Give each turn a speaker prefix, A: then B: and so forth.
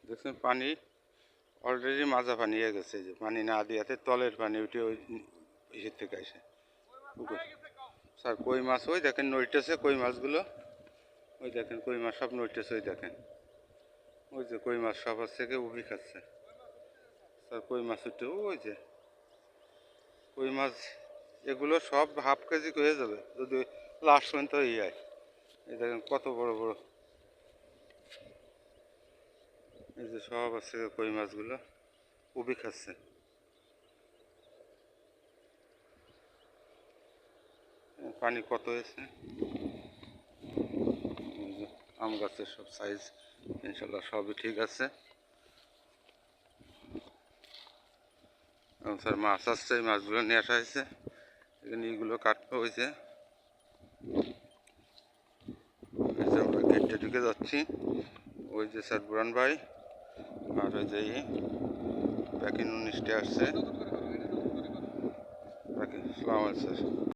A: দেখছেন পানি অলরেডি মাজা পানি হয়ে গেছে, যে পানি না দিয়াতে তলের পানি উঠে ওই ইসের থেকে আসে পুকুর। স্যার কই মাছ ওই দেখেন নড়তেছে, কই মাছগুলো ওই দেখেন, কই মাছ সব নড়তেছে, ওই দেখেন, ওই যে কই মাছ সব হচ্ছে কি উবি খাচ্ছে স্যার। কই মাছ উঠে ওই যে কই মাছ, এগুলো সব হাফ কেজি হয়ে যাবে যদি লাস্ট পর্যন্ত হয়। এই দেখেন কত বড় বড়, এই যে সব আছে কই মাছগুলো উবি খাচ্ছে। পানি কত হয়েছে, আম গাছের সব সাইজ ইনশাল্লাহ সবই ঠিক আছে। এবং স্যার মাছ আসছে, এই মাছগুলো নিয়ে আসা হয়েছে, এখানে এইগুলো কাটতে হয়েছে। আমরা গেটে ঢুকে যাচ্ছি, ওই যে স্যার বুরান ভাই আর ওই যে প্যাকিং 19টে আসছে। সালাম আলাইকুম স্যার।